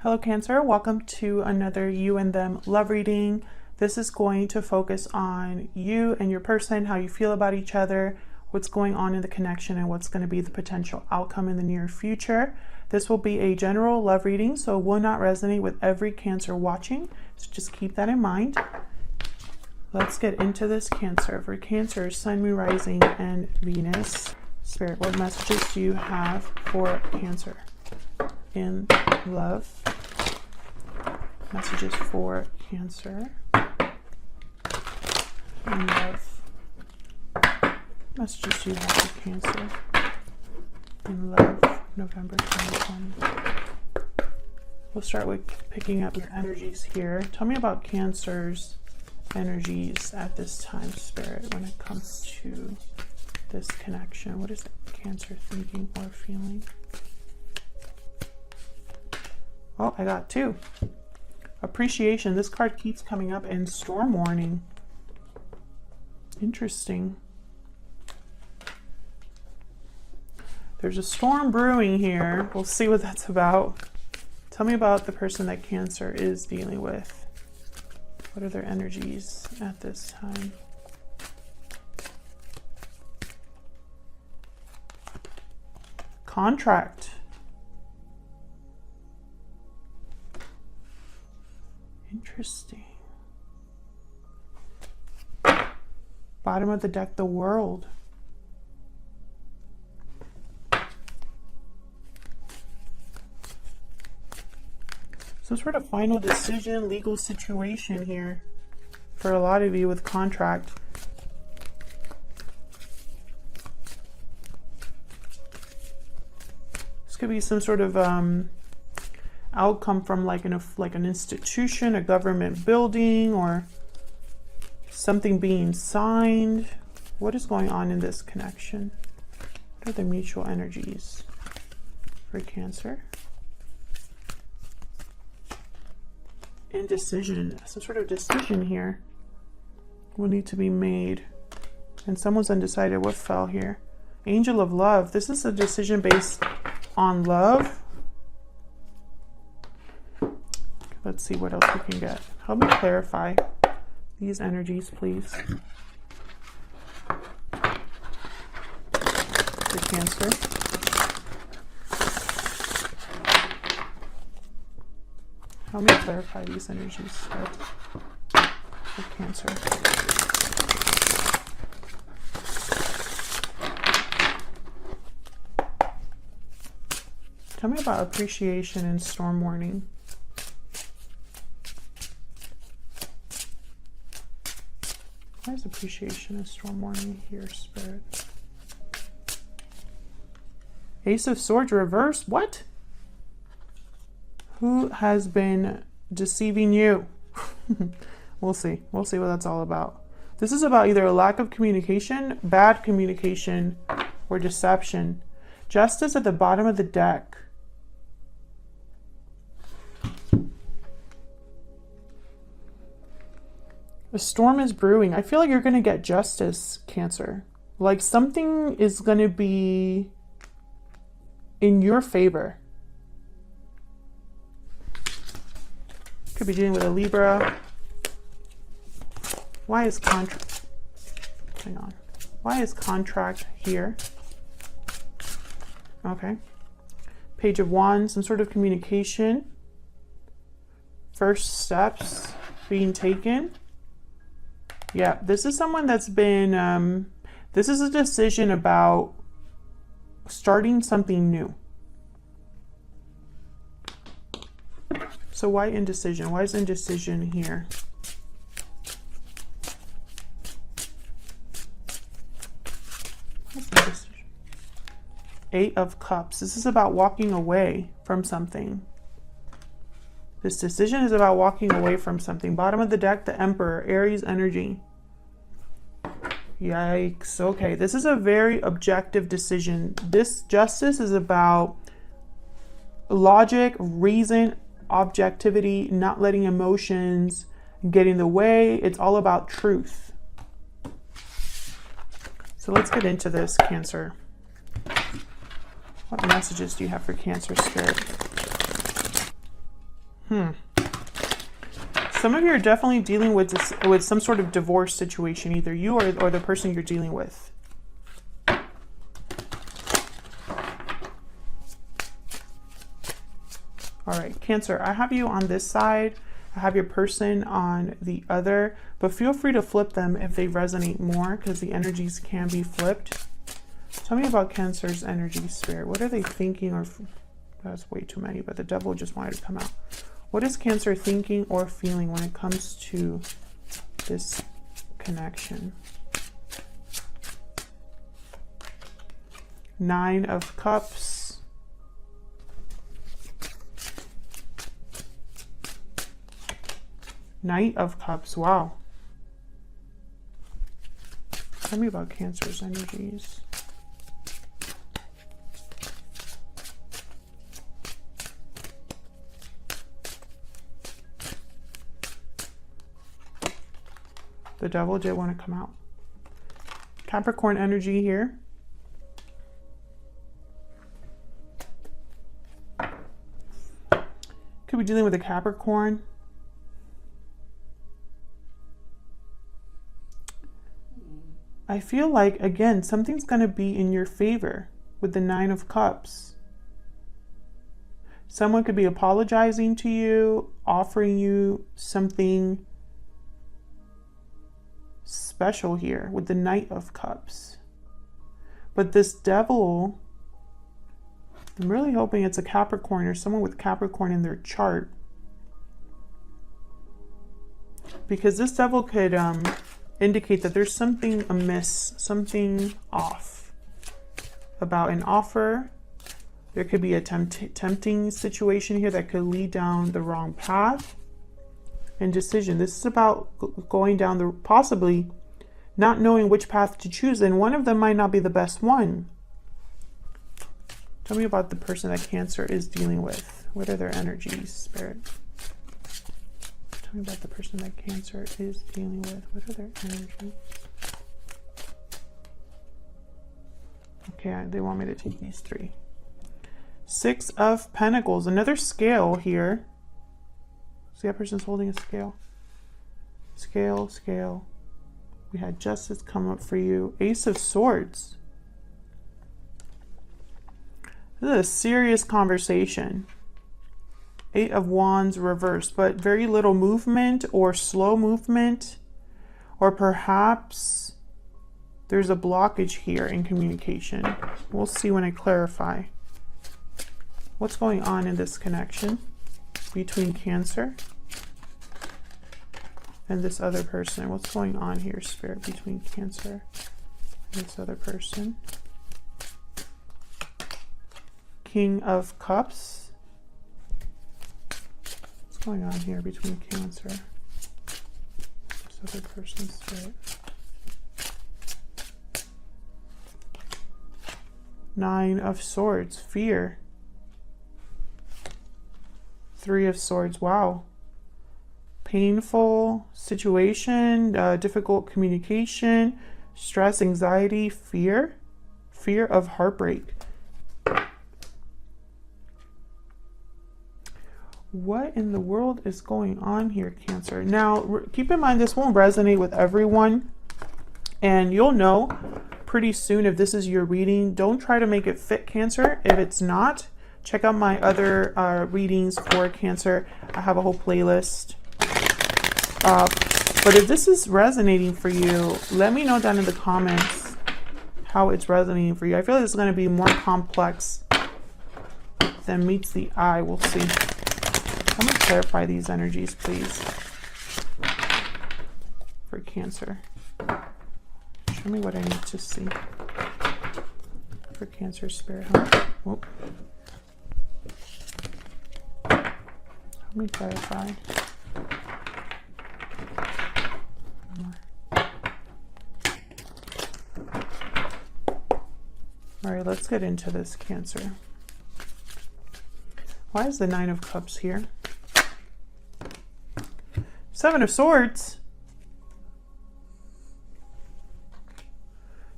Hello Cancer, welcome to another you and them love reading. This is going to focus on you and your person, how you feel about each other, what's going on in the connection, and what's going to be the potential outcome in the near future. This will be a general love reading, so it will not resonate with every Cancer watching, so just keep that in mind. Let's get into this Cancer. For Cancer, Sun, Moon, Rising, and Venus. Spirit, what messages do you have for Cancer in love? Messages for Cancer in love. Messages do you have for Cancer in love, November 2020. We'll start with picking up your energies here. Tell me about Cancer's energies at this time, Spirit, when it comes to this connection. What is Cancer thinking or feeling? Oh, I got two. Appreciation. This card keeps coming up in storm warning. Interesting. There's a storm brewing here. We'll see what that's about. Tell me about the person that Cancer is dealing with. What are their energies at this time? Contract. Interesting. Bottom of the deck, the World. Some sort of final decision, legal situation here for a lot of you with contract. This could be some sort of outcome from like an institution, a government building, or something being signed. What is going on in this connection? What are the mutual energies for Cancer? Indecision. Some sort of decision here will need to be made, and someone's undecided. What fell here? Angel of Love. This is a decision based on love. Let's see what else we can get. Help me clarify these energies, please. For Cancer. Help me clarify these energies for Cancer. Tell me about appreciation and storm warning. Why is appreciation and storm warning here, Spirit? Ace of Swords reverse. What? Who has been deceiving you? We'll see. We'll see what that's all about. This is about either a lack of communication, bad communication, or deception. Justice at the bottom of the deck. A storm is brewing. I feel like you're going to get justice, Cancer. Like something is going to be in your favor. Could be dealing with a Libra. Why is contract? Hang on. Why is contract here? Okay. Page of Wands. Some sort of communication. First steps being taken. Yeah, this is someone that's been, this is a decision about starting something new. So why indecision? Why is indecision here? What's indecision? Eight of Cups. This is about walking away from something. This decision is about walking away from something. Bottom of the deck, the Emperor, Aries energy. Yikes. Okay, this is a very objective decision. This justice is about logic, reason, objectivity, not letting emotions get in the way. It's all about truth. So let's get into this, Cancer. What messages do you have for Cancer, Spirit? Some of you are definitely dealing with this, with some sort of divorce situation, either you or the person you're dealing with. All right, Cancer, I have you on this side. I have your person on the other, but feel free to flip them if they resonate more, because the energies can be flipped. Tell me about Cancer's energy, Spirit. What are they thinking? Or that's way too many, but the devil just wanted to come out. What is Cancer thinking or feeling when it comes to this connection? Nine of Cups. Knight of Cups. Wow. Tell me about Cancer's energies. The devil did want to come out. Capricorn energy here. Could be dealing with a Capricorn. I feel like, again, something's going to be in your favor with the Nine of Cups. Someone could be apologizing to you, offering you something special here with the Knight of Cups. But this devil, I'm really hoping it's a Capricorn or someone with Capricorn in their chart. Because this devil could indicate that there's something amiss, something off about an offer. There could be a tempting situation here that could lead down the wrong path. And decision. This is about going down the, possibly not knowing which path to choose, and one of them might not be the best one. Tell me about the person that Cancer is dealing with. What are their energies, Spirit? Tell me about the person that Cancer is dealing with. What are their energies? Okay, they want me to take these three. Six of Pentacles. Another scale here. See, that person's holding a scale. Scale, scale. We had Justice come up for you. Ace of Swords. This is a serious conversation. Eight of Wands reversed, but very little movement or slow movement. Or perhaps there's a blockage here in communication. We'll see when I clarify. What's going on in this connection between Cancer and this other person? What's going on here, Spirit, between Cancer and this other person? King of Cups. What's going on here between Cancer and this other person, Spirit? Nine of Swords. Fear. Three of Swords. Wow. Painful situation, difficult communication, stress, anxiety, fear, fear of heartbreak. What in the world is going on here, Cancer? Now, keep in mind, this won't resonate with everyone, and you'll know pretty soon if this is your reading. Don't try to make it fit, Cancer. If it's not, check out my other readings for Cancer. I have a whole playlist. But if this is resonating for you, let me know down in the comments how it's resonating for you. I feel like it's going to be more complex than meets the eye. We'll see. Let me clarify these energies, please, for Cancer. Show me what I need to see for Cancer, Spirit. Huh? Whoop. Let me clarify. All right, let's get into this, Cancer. Why is the Nine of Cups here? Seven of Swords.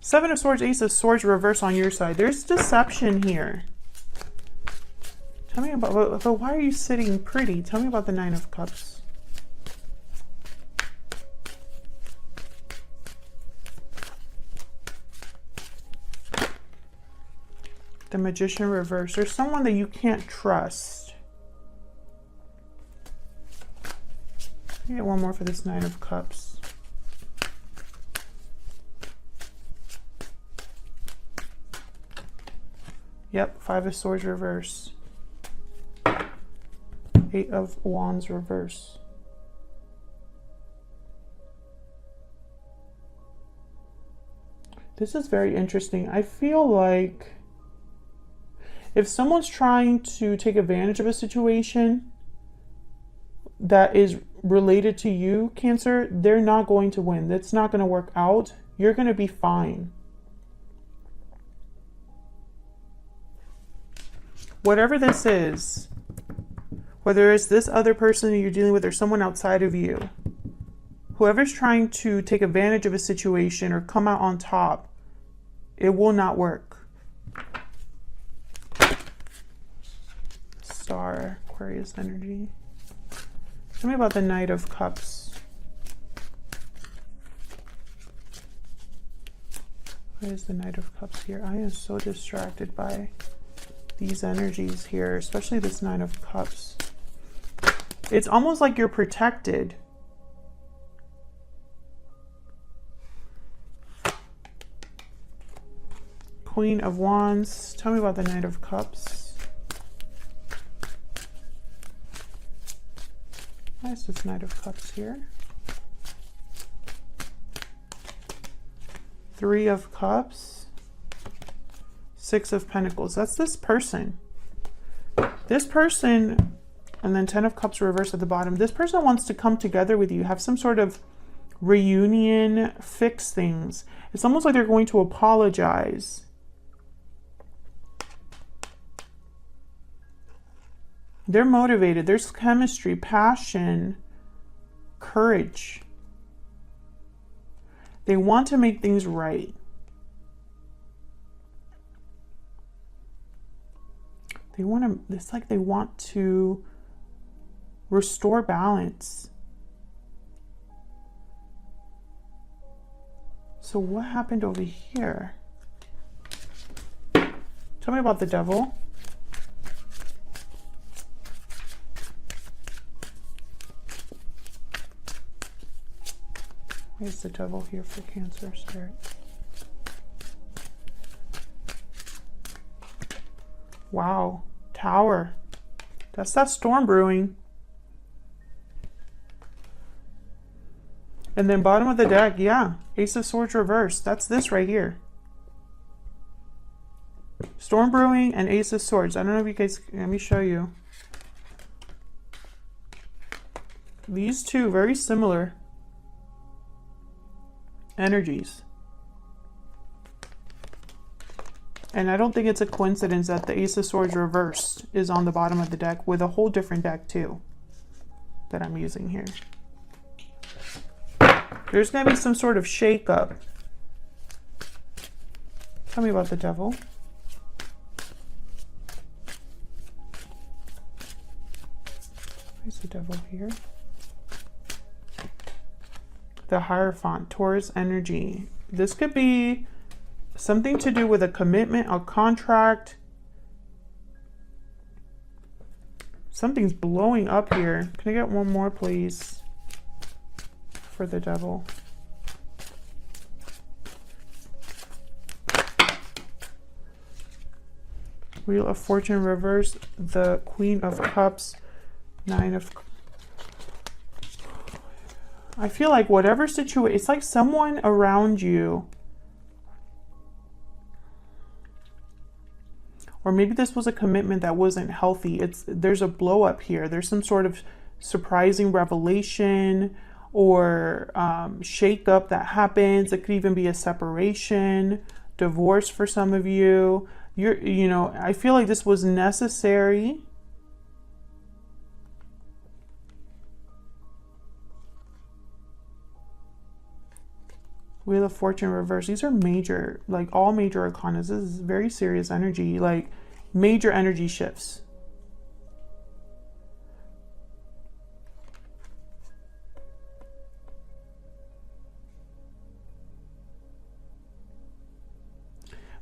Seven of Swords, Ace of Swords reverse on your side. There's deception here. Tell me about, but why are you sitting pretty? Tell me about the Nine of Cups. The Magician reverse. There's someone that you can't trust. Get one more for this Nine of Cups. Yep, Five of Swords reverse. Eight of Wands reverse. This is very interesting. I feel like if someone's trying to take advantage of a situation that is related to you, Cancer, they're not going to win. That's not going to work out. You're going to be fine. Whatever this is, whether it's this other person that you're dealing with or someone outside of you, whoever's trying to take advantage of a situation or come out on top, it will not work. Star, Aquarius energy. Tell me about the Knight of Cups. What is the Knight of Cups here? I am so distracted by these energies here, especially this Nine of Cups. It's almost like you're protected. Queen of Wands. Tell me about the Knight of Cups. Why is this Knight of Cups here? Three of Cups. Six of Pentacles. That's this person. This person, and then Ten of Cups reversed at the bottom. This person wants to come together with you, have some sort of reunion, fix things. It's almost like they're going to apologize. They're motivated. There's chemistry, passion, courage. They want to make things right. They want to, it's like they want to restore balance. So what happened over here? Tell me about the Devil. Where's the Devil here for Cancer Spirit? Wow, Tower. That's that storm brewing. And then bottom of the deck, yeah, Ace of Swords reversed. That's this right here. Storm brewing and Ace of Swords. I don't know if you guys, let me show you. These two, very similar energies. And I don't think it's a coincidence that the Ace of Swords reversed is on the bottom of the deck with a whole different deck too that I'm using here. There's going to be some sort of shakeup. Tell me about the Devil. Where's the Devil here? The Hierophant, Taurus energy. This could be something to do with a commitment, a contract. Something's blowing up here. Can I get one more, please, for the Devil? Wheel of Fortune reverse, the Queen of Cups, Nine of Cups. I feel like whatever situation, it's like someone around you, or maybe this was a commitment that wasn't healthy. There's a blow up here. There's some sort of surprising revelation or shake up that happens. It could even be a separation, divorce for some of you. You know, I feel like this was necessary. Wheel of Fortune reverse. These are major, like all major arcana. This is very serious energy, like major energy shifts.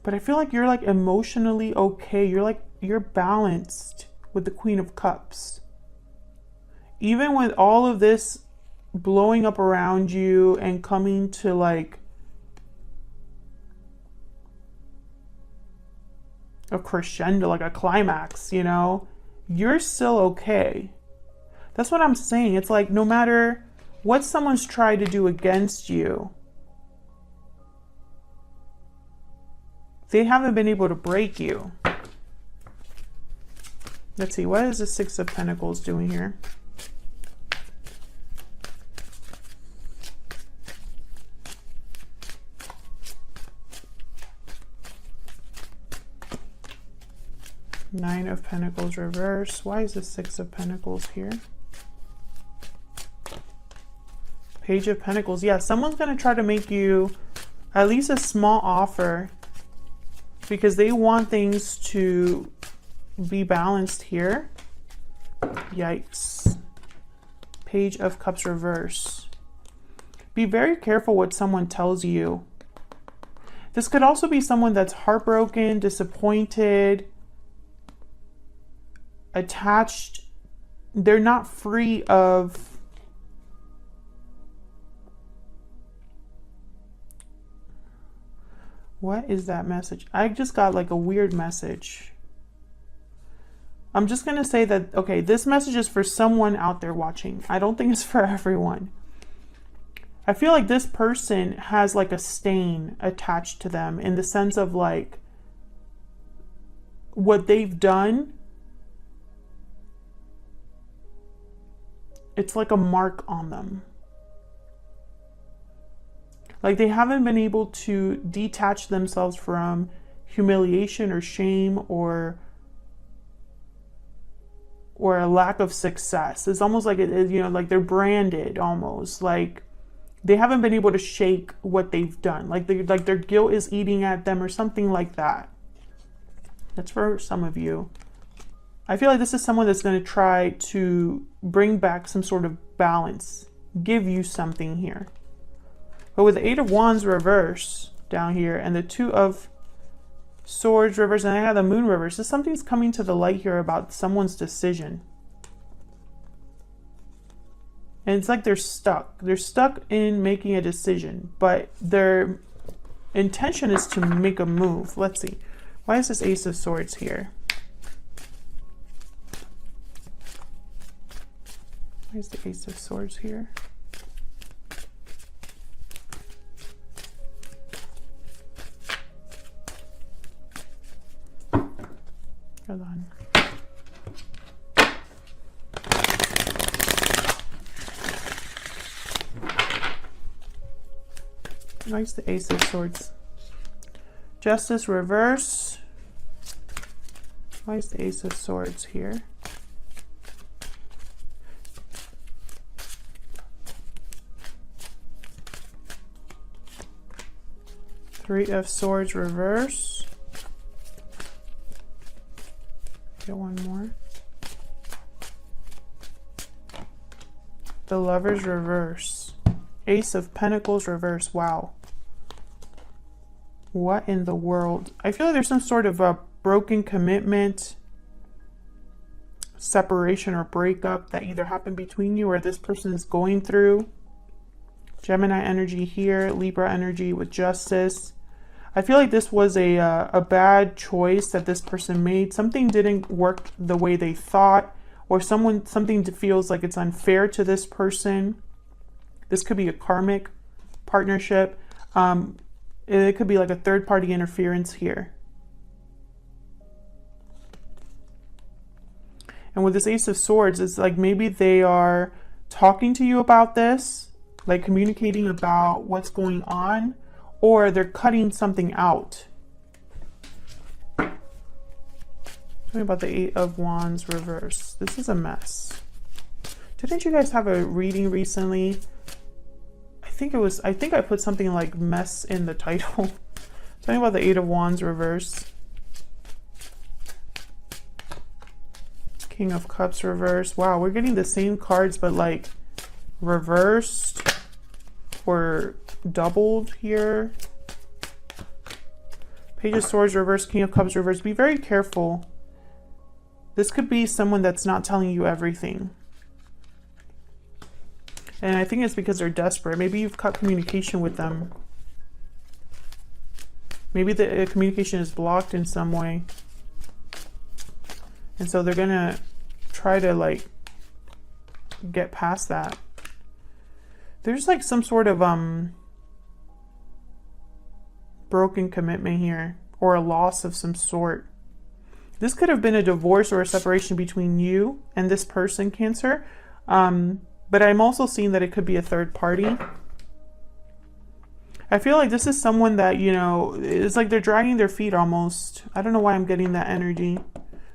But I feel like you're like emotionally okay. You're balanced with the Queen of Cups. Even with all of this blowing up around you and coming to like a crescendo, like a climax, you know, you're still okay. That's what I'm saying. It's like no matter what someone's tried to do against you, they haven't been able to break you. Let's see, what is the Six of Pentacles doing here? Nine of Pentacles reverse. Why is the Six of Pentacles here? Page of Pentacles. Yeah, someone's going to try to make you at least a small offer because they want things to be balanced here. Yikes. Page of Cups reverse. Be very careful what someone tells you. This could also be someone that's heartbroken, disappointed, attached. They're not free of what is that message? I just got like a weird message. I'm just going to say that, okay, this message is for someone out there watching. I don't think it's for everyone. I feel like this person has like a stain attached to them in the sense of like what they've done. It's like a mark on them. Like they haven't been able to detach themselves from humiliation or shame or a lack of success. It's almost like it is, you know, like they're branded almost. Like they haven't been able to shake what they've done. Like their guilt is eating at them or something like that. That's for some of you. I feel like this is someone that's going to try to bring back some sort of balance, give you something here. But with the Eight of Wands reverse down here and the Two of Swords reverse, and I have the Moon reverse, something's coming to the light here about someone's decision. And it's like they're stuck. They're stuck in making a decision, but their intention is to make a move. Let's see. Why is this Ace of Swords here? Why is the Ace of Swords here? Hold on. Why is the Ace of Swords? Justice reverse. Why is the Ace of Swords here? Three of Swords reverse. Get one more. The Lovers reverse. Ace of Pentacles reverse. Wow. What in the world? I feel like there's some sort of a broken commitment, separation or breakup that either happened between you or this person is going through. Gemini energy here, Libra energy with Justice. I feel like this was a bad choice that this person made. Something didn't work the way they thought, or something feels like it's unfair to this person. This could be a karmic partnership. It could be like a third-party interference here. And with this Ace of Swords, it's like maybe they are talking to you about this, like communicating about what's going on, or they're cutting something out. Tell me about the Eight of Wands reverse. This is a mess. Didn't you guys have a reading recently? I think I put something like mess in the title. Tell me about the Eight of Wands reverse. King of Cups reverse. Wow, we're getting the same cards, but like reversed or doubled here. Page of Swords reverse, King of Cups reverse. Be very careful. This could be someone that's not telling you everything. And I think it's because they're desperate. Maybe you've cut communication with them. Maybe the communication is blocked in some way. And so they're gonna try to like get past that. There's like some sort of broken commitment here, or a loss of some sort. This could have been a divorce or a separation between you and this person, Cancer. But I'm also seeing that it could be a third party. I feel like this is someone that, you know, it's like they're dragging their feet almost. I don't know why I'm getting that energy.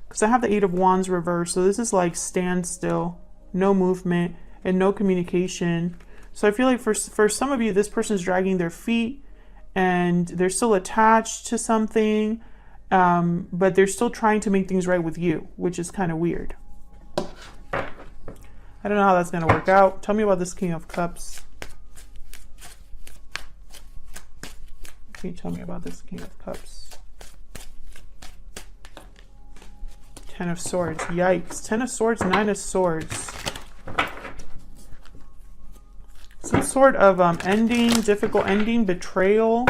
Because I have the Eight of Wands reversed. So this is like standstill, no movement, and no communication. So I feel like for some of you, this person's dragging their feet and they're still attached to something. But they're still trying to make things right with you, which is kind of weird. I don't know how that's going to work out. Tell me about this King of Cups. Can you tell me about this King of Cups? Ten of Swords. Yikes. Ten of Swords, Nine of Swords. Some sort of ending, difficult ending, betrayal.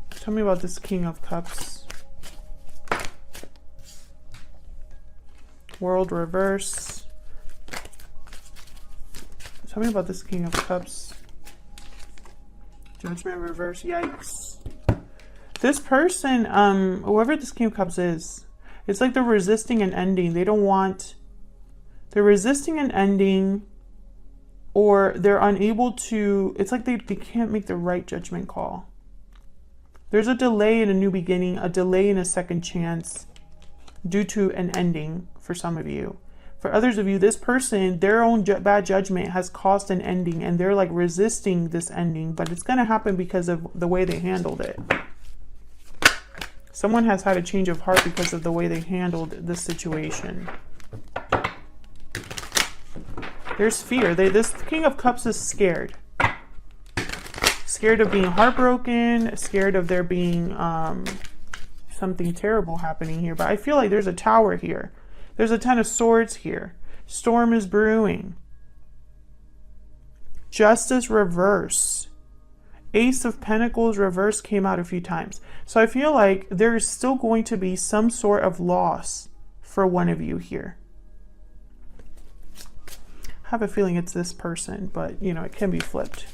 Tell me about this King of Cups. World reverse. Tell me about this King of Cups. Judgment reverse. Yikes. This person, whoever this King of Cups is, it's like they're resisting an ending. They don't want... They're resisting an ending, or they're unable to... It's like they can't make the right judgment call. There's a delay in a new beginning, a delay in a second chance due to an ending for some of you. For others of you, this person, their own bad judgment has caused an ending, and they're like resisting this ending, but it's going to happen because of the way they handled it. Someone has had a change of heart because of the way they handled this situation. There's fear. This King of Cups is scared. Scared of being heartbroken, scared of there being something terrible happening here. But I feel like there's a Tower here. There's a Ten of Swords here. Storm is brewing. Justice reverse. Ace of Pentacles reverse came out a few times. So I feel like there is still going to be some sort of loss for one of you here. I have a feeling it's this person, but you know, it can be flipped.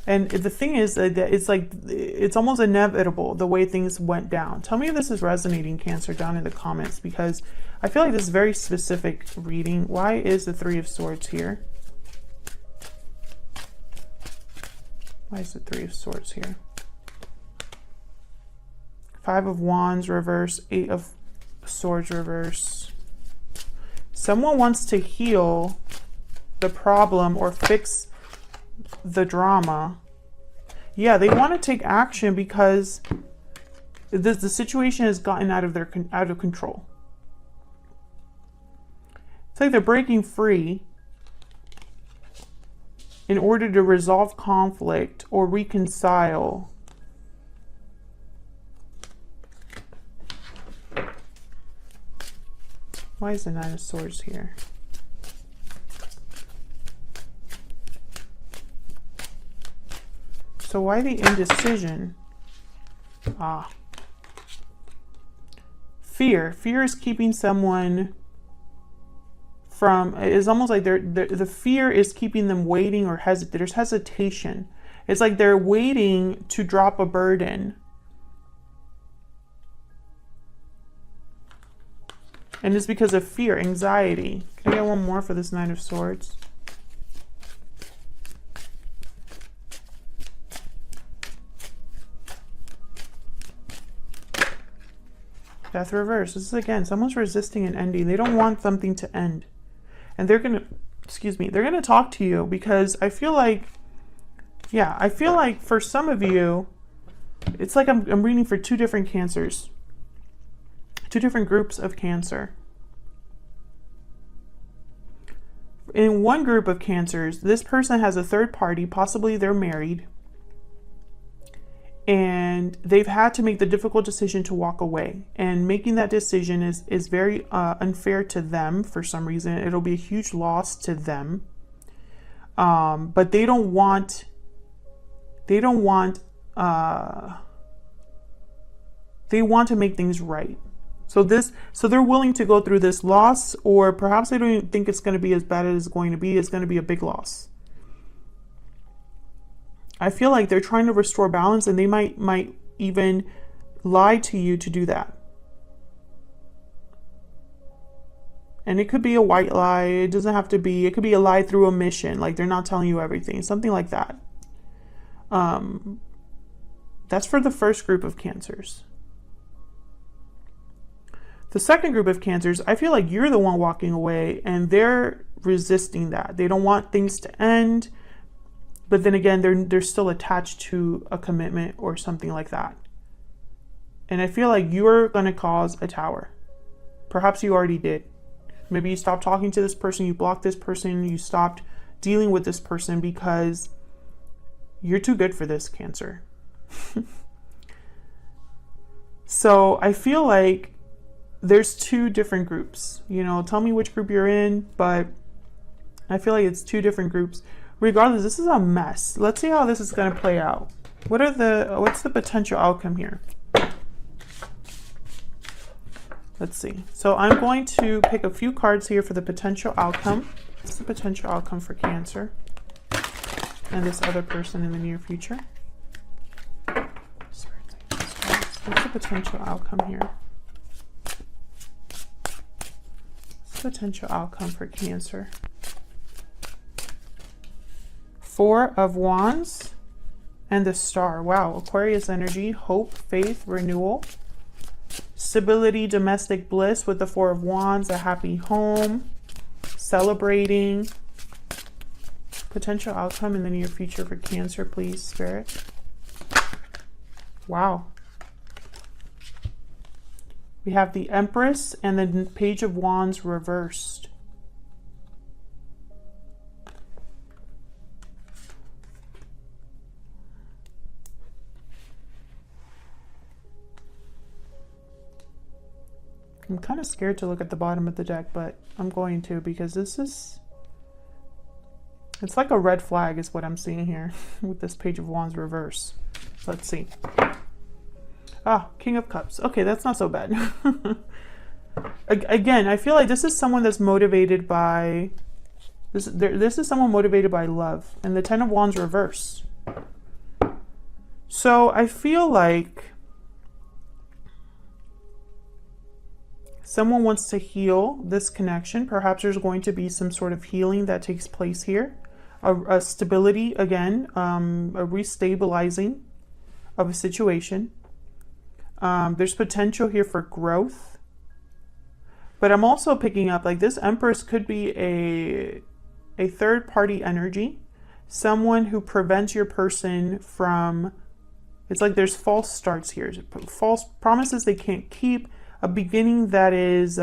And the thing is that it's like, it's almost inevitable the way things went down. Tell me if this is resonating, Cancer, down in the comments, because I feel like this is very specific reading. Why is the Three of Swords here? Why is the Three of Swords here? Five of Wands reverse, Eight of Swords reverse. Someone wants to heal the problem or fix the drama. Yeah, they want to take action because the situation has gotten out of control. It's like they're breaking free in order to resolve conflict or reconcile. Why is the Nine of Swords here? So why the indecision? Fear. Fear is keeping someone from, it's almost like the fear is keeping them waiting or there's hesitation. It's like they're waiting to drop a burden. And it's because of fear, anxiety. Can I get one more for this Nine of Swords? Death reverse. This is again, someone's resisting an ending. They don't want something to end. And they're going to, excuse me, they're going to talk to you because I feel like, yeah, I feel like for some of you, it's like I'm reading for two different Cancers. Two different groups of Cancer. In one group of Cancers, this person has a third party, possibly they're married. and they've had to make the difficult decision to walk away. And making that decision is very unfair to them for some reason. It'll be a huge loss to them. But they want to make things right. So they're willing to go through this loss, or perhaps they don't even think it's going to be as bad as it's going to be. It's going to be a big loss. I feel like they're trying to restore balance, and they might even lie to you to do that. And it could be a white lie. It doesn't have to be. It could be a lie through omission, like they're not telling you everything, something like that. That's for the first group of Cancers. The second group of Cancers, I feel like you're the one walking away, and they're resisting that. They don't want things to end. But then again, they're still attached to a commitment or something like that. And I feel like you're going to cause a tower. Perhaps you already did. Maybe you stopped talking to this person, you blocked this person, you stopped dealing with this person because you're too good for this, Cancer. So I feel like there's two different groups. You know, tell me which group you're in, but I feel like it's two different groups. Regardless, this is a mess. Let's see how this is going to play out. What's the potential outcome here? Let's see. So I'm going to pick a few cards here for the potential outcome. What's the potential outcome for Cancer and this other person in the near future? What's the potential outcome here? What's the potential outcome for Cancer? 4 of Wands and the Star. Wow, Aquarius energy, hope, faith, renewal, stability, domestic bliss with the 4 of Wands, a happy home, celebrating. Potential outcome in the near future for Cancer, please, Spirit. Wow. We have the Empress and the Page of Wands reversed. I'm kind of scared to look at the bottom of the deck, but I'm going to, because it's like a red flag is what I'm seeing here with this Page of Wands reverse. Let's see. Ah, King of Cups. Okay, that's not so bad. Again, I feel like this is someone that's motivated by this is someone motivated by love, and the 10 of Wands reverse. So I feel like someone wants to heal this connection. Perhaps there's going to be some sort of healing that takes place here. A stability, again, a restabilizing of a situation. There's potential here for growth. But I'm also picking up, like, this Empress could be a third-party energy. Someone who prevents your person from... It's like there's false starts here. False promises they can't keep. A beginning that is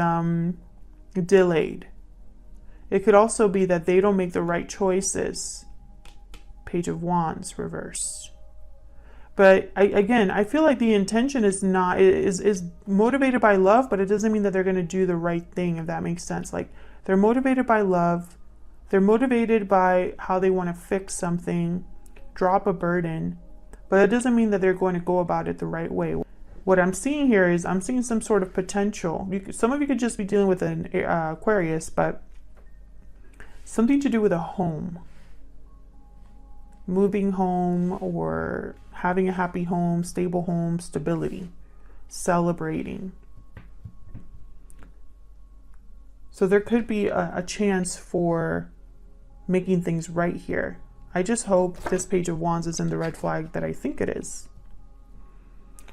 delayed. It could also be that they don't make the right choices. Page of Wands reversed. But I feel like the intention is motivated by love, but it doesn't mean that they're going to do the right thing, if that makes sense. Like, they're motivated by love. They're motivated by how they want to fix something, drop a burden, but it doesn't mean that they're going to go about it the right way. What I'm seeing here is I'm seeing some sort of potential. Some of you could just be dealing with an Aquarius, but something to do with a home. Moving home, or having a happy home, stable home, stability, celebrating. So there could be a chance for making things right here. I just hope this Page of Wands is in the red flag that I think it is.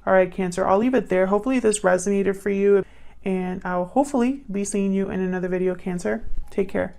All right, Cancer, I'll leave it there. Hopefully this resonated for you, and I'll hopefully be seeing you in another video, Cancer. Take care.